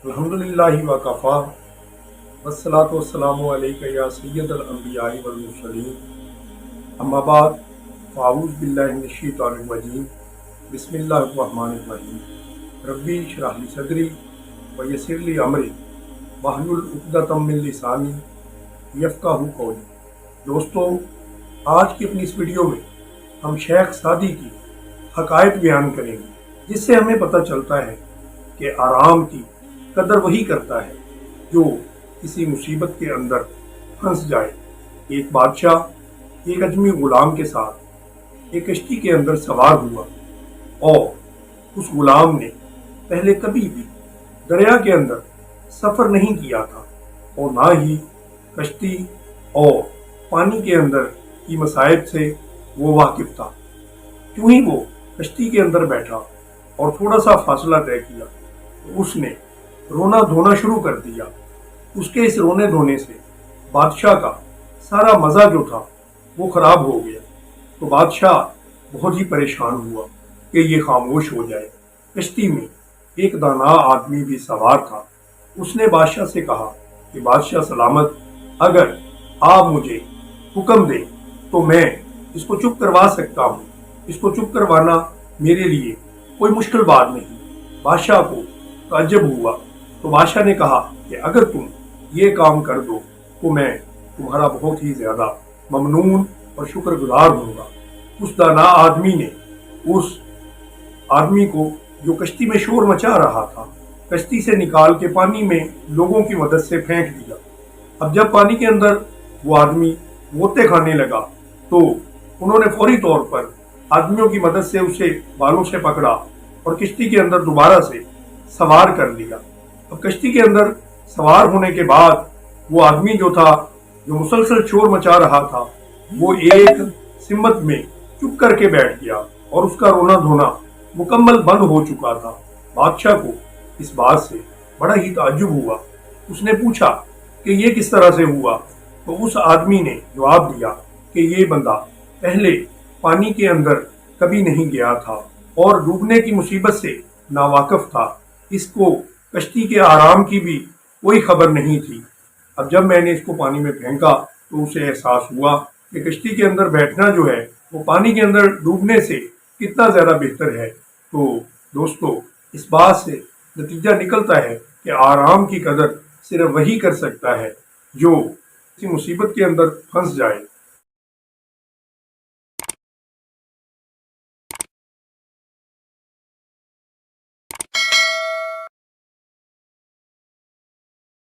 अल्हम्दुलिल्लाहि व कफ़ा वस्सलातु वस्सलामु अलैका या सय्यदल अंबिया'i वल मुरसलीन अम्मा बाद फ़अऊज़ु बिल्लाहि मिनश शैतानिर रजीम बिस्मिल्लाहिर रहमानिर रहीम रब्बी इश्रह ली सदरी व यस्सिर ली अमरी वहलुल उक़दतम मिन लिसानी यफ़क़हू क़ौली। दोस्तों, आज की अपनी इस वीडियो में हम शेख सादी की हक़ाइक़ बयान करेंगे, जिससे हमें पता चलता है कि आराम की कदर वही करता है जो किसी मुसीबत के अंदर फंस जाए। एक बादशाह एक अजमी गुलाम के साथ एक कश्ती के अंदर सवार हुआ और उस गुलाम ने पहले कभी भी दरिया के अंदर सफ़र नहीं किया था और ना ही कश्ती और पानी के अंदर की मसाइब से वो वाकिफ था। क्यों ही वो कश्ती के अंदर बैठा और थोड़ा सा फासला तय किया तो उसने रोना धोना शुरू कर दिया। उसके इस रोने धोने से बादशाह का सारा मज़ा जो था वो ख़राब हो गया। तो बादशाह बहुत ही परेशान हुआ कि ये खामोश हो जाए। कश्ती में एक दाना आदमी भी सवार था। उसने बादशाह से कहा कि बादशाह सलामत, अगर आप मुझे हुक्म दें तो मैं इसको चुप करवा सकता हूँ। इसको चुप करवाना मेरे लिए कोई मुश्किल बात नहीं। बादशाह को ताज्जुब हुआ तो बादशाह ने कहा कि अगर तुम ये काम कर दो तो मैं तुम्हारा बहुत ही ज्यादा ममनून और शुक्रगुजार होऊंगा। उस दाना आदमी ने उस आदमी को, जो कश्ती में शोर मचा रहा था, कश्ती से निकाल के पानी में लोगों की मदद से फेंक दिया। अब जब पानी के अंदर वो आदमी गोते खाने लगा तो उन्होंने फौरी तौर पर आदमियों की मदद से उसे बालों से पकड़ा और कश्ती के अंदर दोबारा से सवार कर लिया। अब कश्ती के अंदर सवार होने के बाद वो आदमी जो था, जो मुसलसल शोर मचा रहा था, वो एक सिमत में चुप करके बैठ गया और उसका रोना धोना मुकम्मल बंद हो चुका था। बादशाह को इस बात से बड़ा ही ताज्जुब हुआ। उसने पूछा कि ये किस तरह से हुआ? तो उस आदमी ने जवाब दिया कि ये बंदा पहले पानी के अंदर कभी नहीं गया था और डूबने की मुसीबत से नावाकिफ था। इसको कश्ती के आराम की भी कोई खबर नहीं थी। अब जब मैंने इसको पानी में फेंका तो उसे एहसास हुआ कि कश्ती के अंदर बैठना जो है वो पानी के अंदर डूबने से कितना ज़्यादा बेहतर है। तो दोस्तों, इस बात से नतीजा निकलता है कि आराम की कदर सिर्फ वही कर सकता है जो किसी मुसीबत के अंदर फंस जाए।